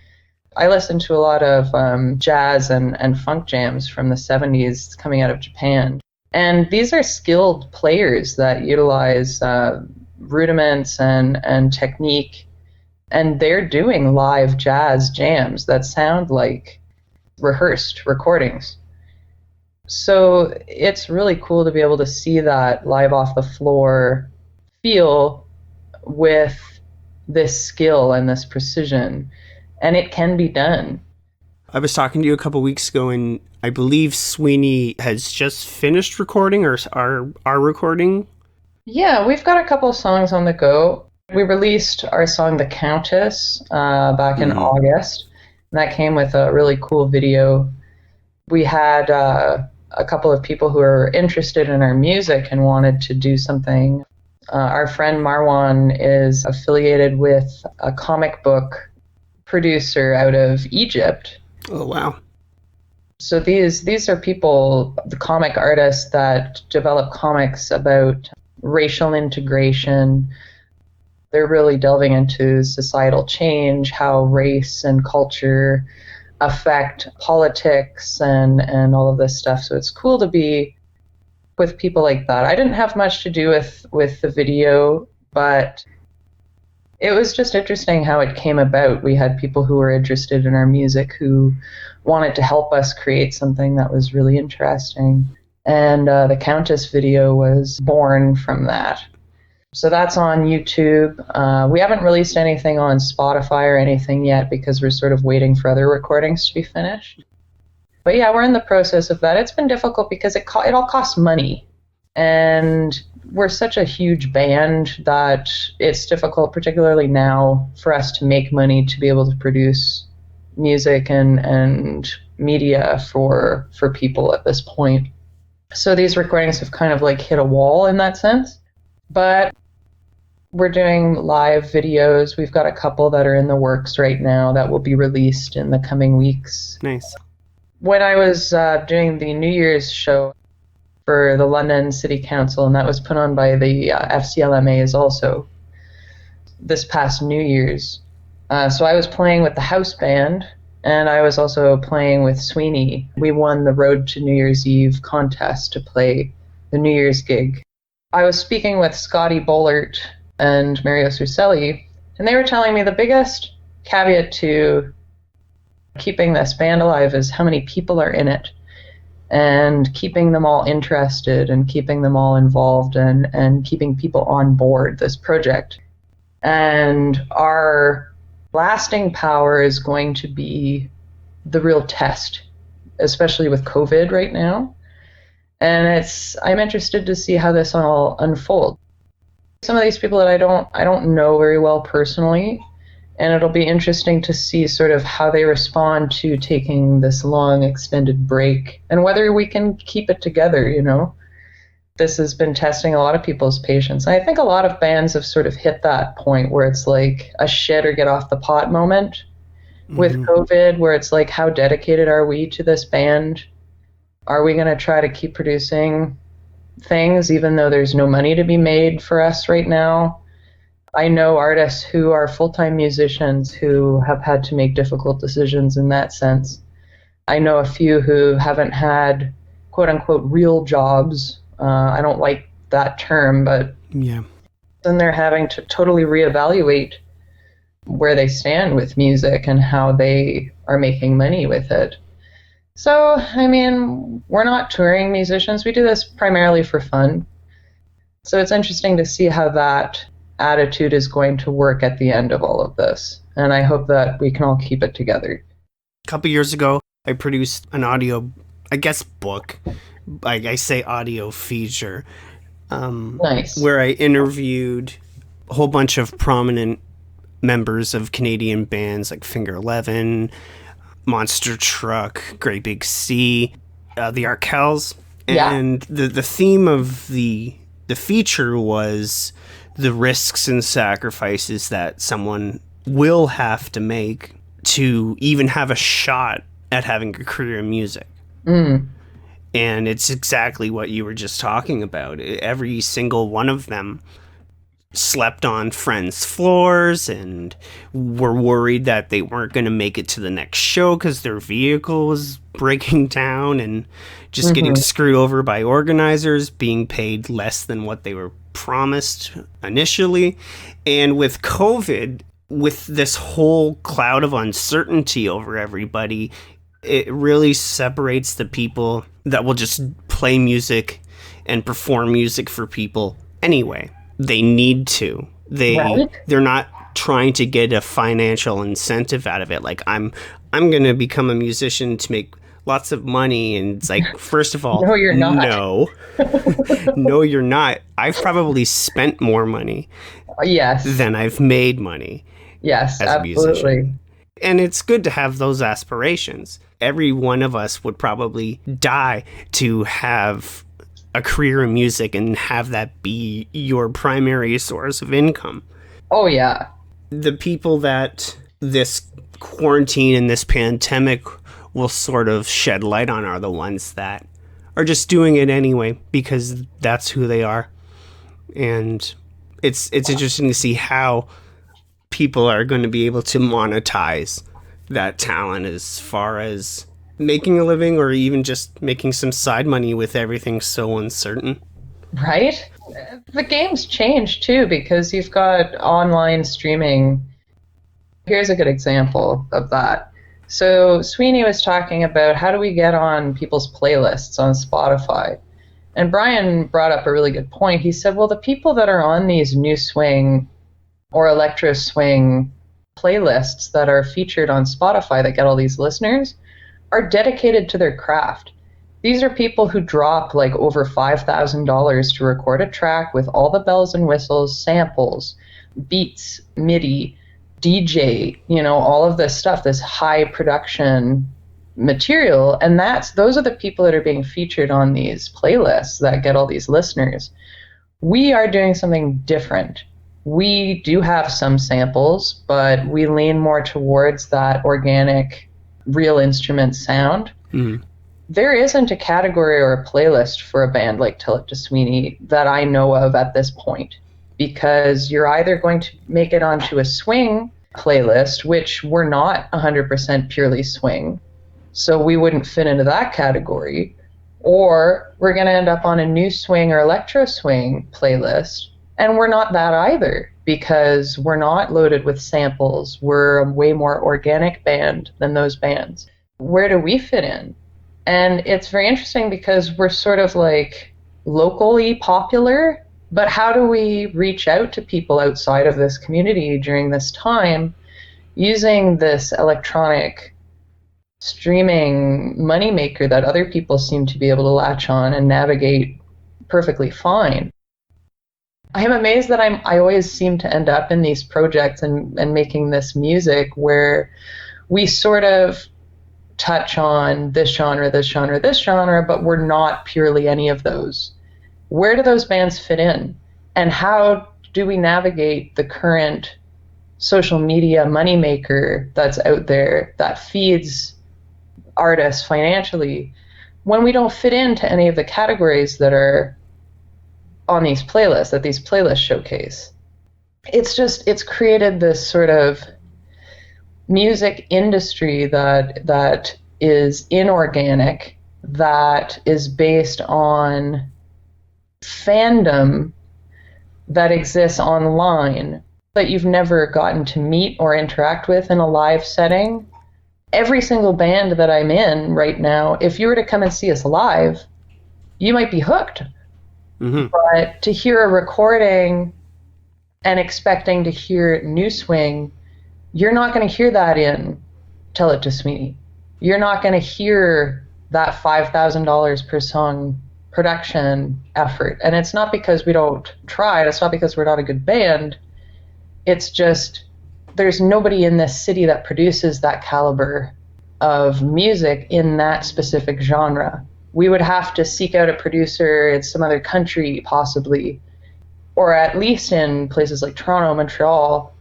Speaker 2: I listen to a lot of jazz and funk jams from the 70s coming out of Japan. And these are skilled players that utilize rudiments and technique. And they're doing live jazz jams that sound like rehearsed recordings. So it's really cool to be able to see that live off the floor feel with this skill and this precision. And it can be done.
Speaker 1: I was talking to you a couple weeks ago, and I believe Sweeney has just finished recording, or are recording.
Speaker 2: Yeah, we've got a couple songs on the go. We released our song The Countess back in August, and that came with a really cool video. We had a couple of people who are interested in our music and wanted to do something. Our friend Marwan is affiliated with a comic book producer out of Egypt.
Speaker 1: Oh, wow.
Speaker 2: So these are people, the comic artists that develop comics about racial integration. They're really delving into societal change, how race and culture affect politics and all of this stuff. So it's cool to be with people like that. I didn't have much to do with the video, but it was just interesting how it came about. We had people who were interested in our music who wanted to help us create something that was really interesting. And the Countess video was born from that. So that's on YouTube. We haven't released anything on Spotify or anything yet because we're sort of waiting for other recordings to be finished. But yeah, we're in the process of that. It's been difficult because it all costs money. And we're such a huge band that it's difficult, particularly now, for us to make money to be able to produce music and media for people at this point. So these recordings have kind of like hit a wall in that sense. But we're doing live videos. We've got a couple that are in the works right now that will be released in the coming weeks.
Speaker 1: Nice.
Speaker 2: When I was doing the New Year's show for the London City Council, and that was put on by the FCLMAs also this past New Year's. So I was playing with the house band, and I was also playing with Sweeney. We won the Road to New Year's Eve contest to play the New Year's gig. I was speaking with Scotty Bollert and Mario Surselli, and they were telling me the biggest caveat to keeping this band alive is how many people are in it, and keeping them all interested and keeping them all involved and keeping people on board this project. And our lasting power is going to be the real test, especially with COVID right now. And I'm interested to see how this all unfolds. Some of these people that I don't know very well personally, and it'll be interesting to see sort of how they respond to taking this long extended break and whether we can keep it together, you know. This has been testing a lot of people's patience. And I think a lot of bands have sort of hit that point where it's like a shit or get off the pot moment with COVID, where it's like, how dedicated are we to this band? Are we going to try to keep producing things even though there's no money to be made for us right now? I know artists who are full-time musicians who have had to make difficult decisions in that sense. I know a few who haven't had quote-unquote real jobs. I don't like that term, but
Speaker 1: yeah.
Speaker 2: Then they're having to totally reevaluate where they stand with music and how they are making money with it. So, I mean, we're not touring musicians. We do this primarily for fun. So it's interesting to see how that attitude is going to work at the end of all of this. And I hope that we can all keep it together.
Speaker 1: A couple years ago, I produced an audio, I guess, book. I say audio feature.
Speaker 2: Nice.
Speaker 1: Where I interviewed a whole bunch of prominent members of Canadian bands like Finger Eleven, Monster Truck, Great Big Sea, the Arkells. And the theme of the feature was the risks and sacrifices that someone will have to make to even have a shot at having a career in music. And it's exactly what you were just talking about. Every single one of them slept on friends' floors and were worried that they weren't going to make it to the next show because their vehicle was breaking down and just getting screwed over by organizers, being paid less than what they were promised initially. And with COVID, with this whole cloud of uncertainty over everybody, it really separates the people that will just play music and perform music for people anyway. They need to. They're not trying to get a financial incentive out of it. Like, I'm going to become a musician to make lots of money. And it's like, first of all,
Speaker 2: no, you're not.
Speaker 1: No. No, you're not. I've probably spent more money than I've made money.
Speaker 2: Yes,
Speaker 1: as
Speaker 2: absolutely.
Speaker 1: A musician. And it's good to have those aspirations. Every one of us would probably die to have a career in music and have that be your primary source of income.
Speaker 2: Oh, yeah.
Speaker 1: The people that this quarantine and this pandemic will sort of shed light on are the ones that are just doing it anyway because that's who they are. And it's interesting to see how people are going to be able to monetize that talent as far as making a living or even just making some side money with everything so uncertain.
Speaker 2: Right? The game's changed too because you've got online streaming. Here's a good example of that. So Sweeney was talking about how do we get on people's playlists on Spotify. And Brian brought up a really good point. He said, well, the people that are on these new swing or electro swing playlists that are featured on Spotify that get all these listeners are dedicated to their craft. These are people who drop like over $5,000 to record a track with all the bells and whistles, samples, beats, MIDI, DJ, all of this stuff, this high production material. And those are the people that are being featured on these playlists that get all these listeners. We are doing something different. We do have some samples, but we lean more towards that organic, real instrument sound.
Speaker 1: Mm.
Speaker 2: There isn't a category or a playlist for a band like Tell It to Sweeney that I know of at this point, because you're either going to make it onto a swing playlist, which we're not 100% purely swing, so we wouldn't fit into that category, or we're going to end up on a new swing or electro swing playlist, and we're not that either, because we're not loaded with samples. We're a way more organic band than those bands. Where do we fit in? And it's very interesting because we're sort of like locally popular, but how do we reach out to people outside of this community during this time using this electronic streaming moneymaker that other people seem to be able to latch on and navigate perfectly fine? I am amazed that I always seem to end up in these projects and making this music where we sort of touch on this genre, this genre, this genre, but we're not purely any of those. Where do those bands fit in? And how do we navigate the current social media moneymaker that's out there that feeds artists financially when we don't fit into any of the categories that are on these playlists, that these playlists showcase? It's created this sort of music industry that is inorganic, that is based on fandom that exists online that you've never gotten to meet or interact with in a live setting. Every single band that I'm in right now, if you were to come and see us live, you might be hooked. Mm-hmm. But to hear a recording and expecting to hear new swing, you're not going to hear that in Tell It to Sweeney. You're not going to hear that $5,000 per song production effort. And it's not because we don't try. It's not because we're not a good band. It's just there's nobody in this city that produces that caliber of music in that specific genre. We would have to seek out a producer in some other country, possibly, or at least in places like Toronto, Montreal,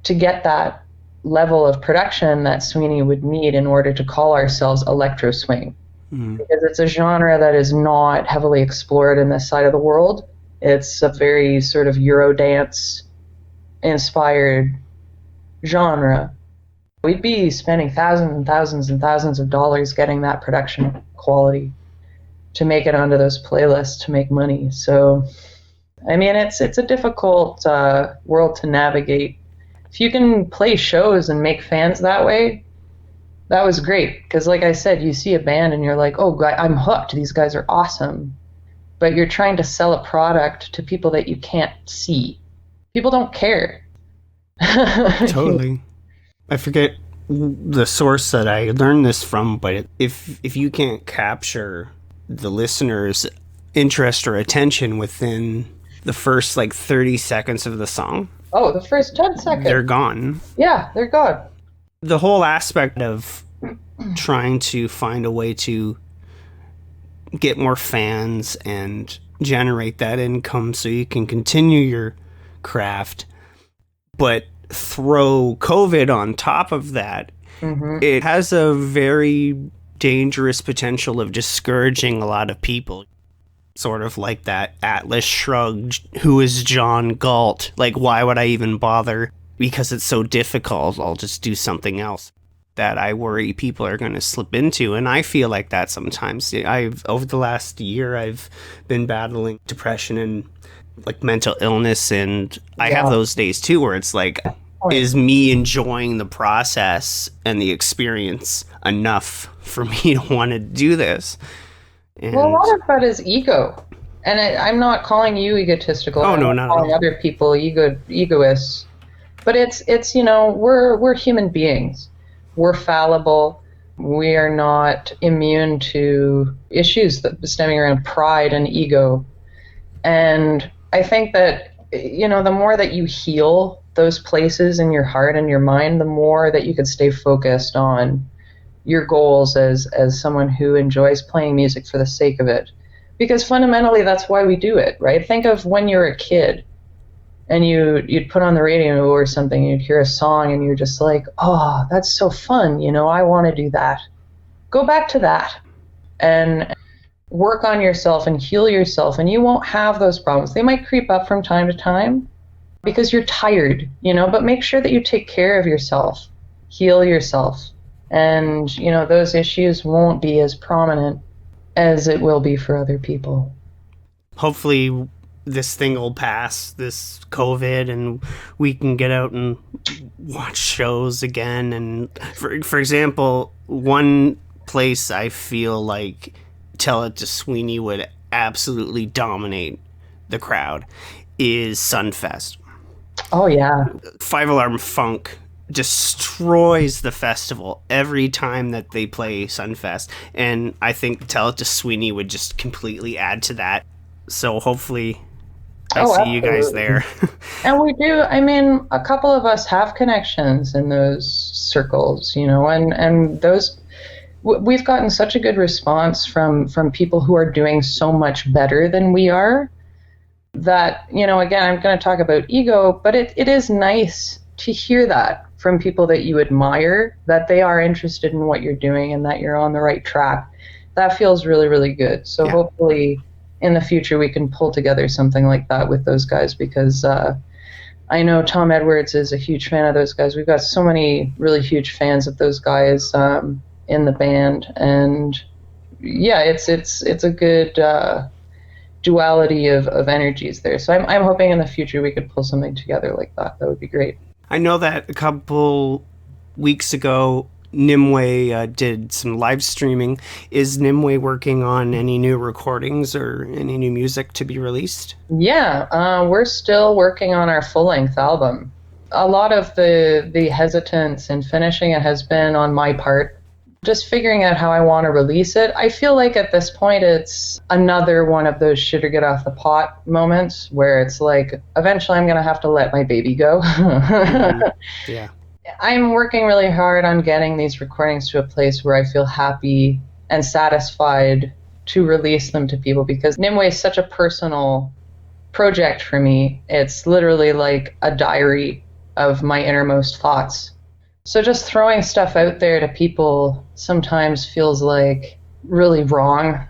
Speaker 2: to get that level of production that Sweeney would need in order to call ourselves electro swing. Mm. Because it's a genre that is not heavily explored in this side of the world. It's a very sort of Eurodance inspired genre. We'd be spending thousands and thousands and thousands of dollars getting that production quality to make it onto those playlists to make money. So, I mean, it's a difficult world to navigate. If you can play shows and make fans that way, that was great. Because like I said, you see a band and you're like, oh, I'm hooked. These guys are awesome. But you're trying to sell a product to people that you can't see. People don't care.
Speaker 1: Totally. I forget the source that I learned this from, but if you can't capture the listener's interest or attention within the first 30 seconds of the song,
Speaker 2: oh, the first 10 seconds,
Speaker 1: they're gone.
Speaker 2: Yeah, they're gone.
Speaker 1: The whole aspect of trying to find a way to get more fans and generate that income so you can continue your craft, but throw COVID on top of that, mm-hmm. It has a very dangerous potential of discouraging a lot of people. Sort of like that Atlas Shrugged, who is John Galt? Why would I even bother? Because it's so difficult, I'll just do something else. That I worry people are going to slip into, and I feel like that sometimes. Over the last year, I've been battling depression and mental illness, and I have those days too where it's is me enjoying the process and the experience enough for me to want to do this? And
Speaker 2: well, a lot of that is ego, and I'm not calling you egotistical.
Speaker 1: Oh, no,
Speaker 2: I'm
Speaker 1: not
Speaker 2: calling other people egoists, but it's we're human beings. We're fallible. We are not immune to issues that stemming around pride and ego. And I think that, the more that you heal those places in your heart and your mind, the more that you could stay focused on your goals as someone who enjoys playing music for the sake of it. Because fundamentally, that's why we do it, right? Think of when you were a kid and you'd put on the radio or something, and you'd hear a song, and you're just like, oh, that's so fun, I want to do that. Go back to that and work on yourself and heal yourself, and you won't have those problems. They might creep up from time to time because you're tired, but make sure that you take care of yourself, heal yourself, and, those issues won't be as prominent as it will be for other people.
Speaker 1: Hopefully this thing will pass, this COVID, and we can get out and watch shows again. And for example, one place I feel like Tell It to Sweeney would absolutely dominate the crowd is Sunfest.
Speaker 2: Oh yeah.
Speaker 1: 5 Alarm Funk destroys the festival every time that they play Sunfest, and I think Tell It to Sweeney would just completely add to that. So hopefully I see
Speaker 2: absolutely.
Speaker 1: You guys there.
Speaker 2: And we do. I mean, a couple of us have connections in those circles, and those, we've gotten such a good response from people who are doing so much better than we are that, again, I'm going to talk about ego, but it is nice to hear that from people that you admire, that they are interested in what you're doing and that you're on the right track. That feels really, really good. So yeah. Hopefully in the future we can pull together something like that with those guys, because I know Tom Edwards is a huge fan of those guys. We've got so many really huge fans of those guys in the band, and yeah, it's a good duality of energies there. So I'm hoping in the future we could pull something together like that. That would be great.
Speaker 1: I know that a couple weeks ago, Nimue did some live streaming. Is Nimue working on any new recordings or any new music to be released?
Speaker 2: Yeah, we're still working on our full-length album. A lot of the hesitance in finishing it has been on my part. Just figuring out how I want to release it. I feel like at this point it's another one of those shit or get off the pot moments where it's like, eventually I'm going to have to let my baby go.
Speaker 1: Yeah.
Speaker 2: I'm working really hard on getting these recordings to a place where I feel happy and satisfied to release them to people, because Nimue is such a personal project for me. It's literally like a diary of my innermost thoughts. So just throwing stuff out there to people sometimes feels like really wrong.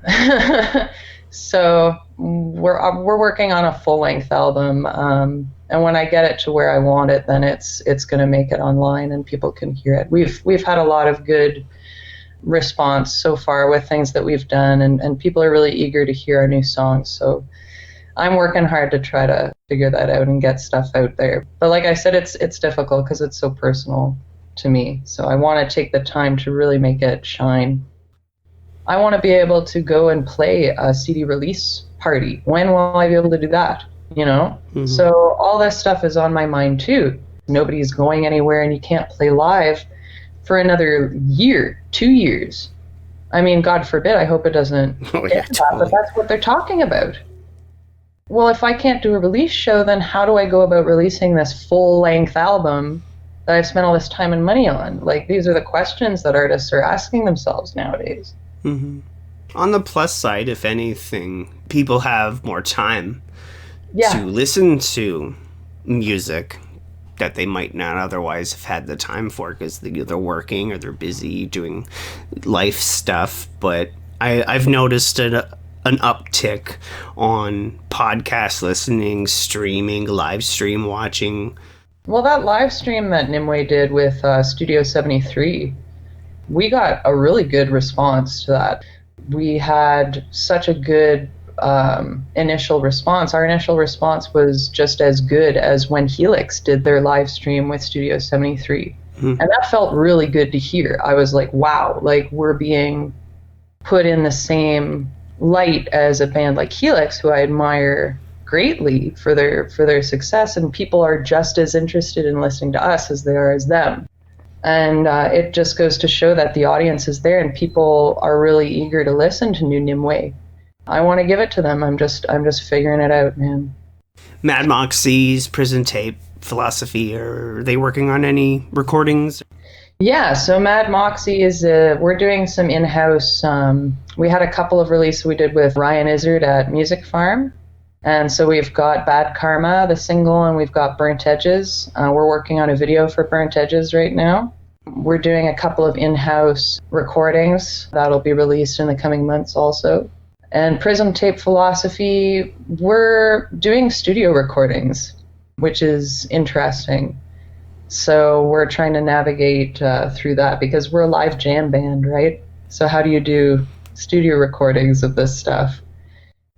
Speaker 2: So we're working on a full-length album, and when I get it to where I want it, then it's going to make it online and people can hear it. We've had a lot of good response so far with things that we've done, and people are really eager to hear our new songs. So I'm working hard to try to figure that out and get stuff out there. But like I said, it's difficult because it's so personal to me. So I want to take the time to really make it shine. I want to be able to go and play a CD release party. When will I be able to do that? Mm-hmm. So all this stuff is on my mind too. Nobody's going anywhere, and you can't play live for another year, 2 years. I mean, God forbid, I hope it doesn't get that, but that's what they're talking about. Well, if I can't do a release show, then how do I go about releasing this full-length album that I've spent all this time and money on? Like, these are the questions that artists are asking themselves nowadays.
Speaker 1: Mm-hmm. On the plus side, if anything, people have more time to listen to music that they might not otherwise have had the time for, because they're working or they're busy doing life stuff. But I've noticed an uptick on podcast listening, streaming, live stream watching.
Speaker 2: Well, that live stream that Nimue did with Studio 73, we got a really good response to that. We had such a good initial response. Our initial response was just as good as when Helix did their live stream with Studio 73. Mm-hmm. And that felt really good to hear. I was like, wow, like we're being put in the same light as a band like Helix, who I admire greatly for their success, and people are just as interested in listening to us as they are as them. And it just goes to show that the audience is there and people are really eager to listen to new Nimue. I want to give it to them. I'm just figuring it out, man.
Speaker 1: Mad Moxie's Prison Tape Philosophy? Are they working on any recordings?
Speaker 2: Yeah, so Mad Moxie is we're doing some in-house. We had a couple of releases we did with Ryan Izzard at Music Farm. And so we've got Bad Karma, the single, and we've got Burnt Edges. We're working on a video for Burnt Edges right now. We're doing a couple of in-house recordings that'll be released in the coming months also. And Prism Tape Philosophy, we're doing studio recordings, which is interesting. So we're trying to navigate through that because we're a live jam band, right? So how do you do studio recordings of this stuff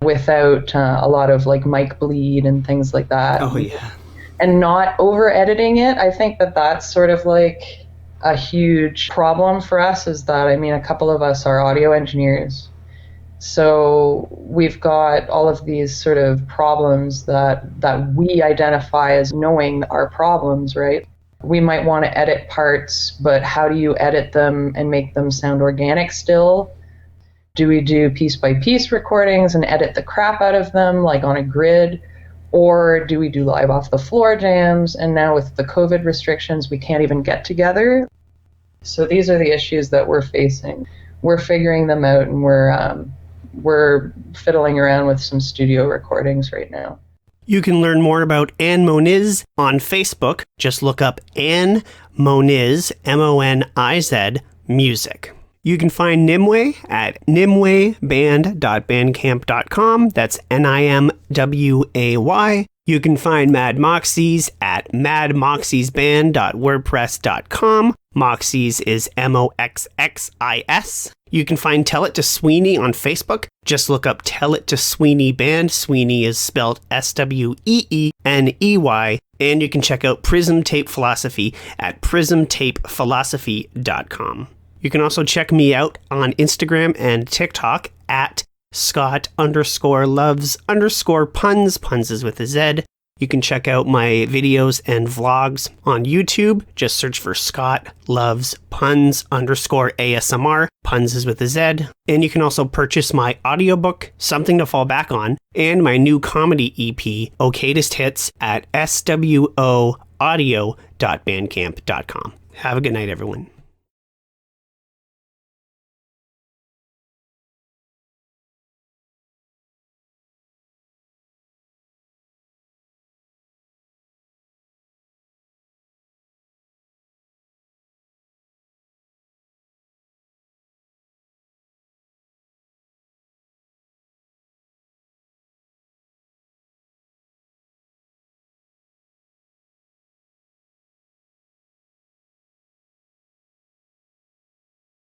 Speaker 2: without a lot of like mic bleed and things like that?
Speaker 1: Oh, yeah.
Speaker 2: And not over editing it. I think that that's sort of like a huge problem for us, is that, I mean, a couple of us are audio engineers. So we've got all of these sort of problems that we identify as knowing our problems, right? We might want to edit parts, but how do you edit them and make them sound organic still? Do we do piece-by-piece recordings and edit the crap out of them, like on a grid? Or do we do live off the floor jams? And now with the COVID restrictions, we can't even get together. So these are the issues that we're facing. We're figuring them out, and we're fiddling around with some studio recordings right now.
Speaker 1: You can learn more about Anne Moniz on Facebook. Just look up Anne Moniz, Moniz, music. You can find Nimue at nimwayband.bandcamp.com. That's Nimway. You can find Mad Moxies at madmoxiesband.wordpress.com. Moxies is Moxxis. You can find Tell It to Sweeney on Facebook. Just look up Tell It to Sweeney Band. Sweeney is spelled Sweeny. And you can check out Prism Tape Philosophy at prismtapephilosophy.com. You can also check me out on Instagram and TikTok at Scott_loves_puns. Puns is with a Z. You can check out my videos and vlogs on YouTube. Just search for Scott Loves Puns _ASMR. Puns is with a Z. And you can also purchase my audiobook, Something to Fall Back On, and my new comedy EP, Okayest Hits, at swoaudio.bandcamp.com. Have a good night, everyone.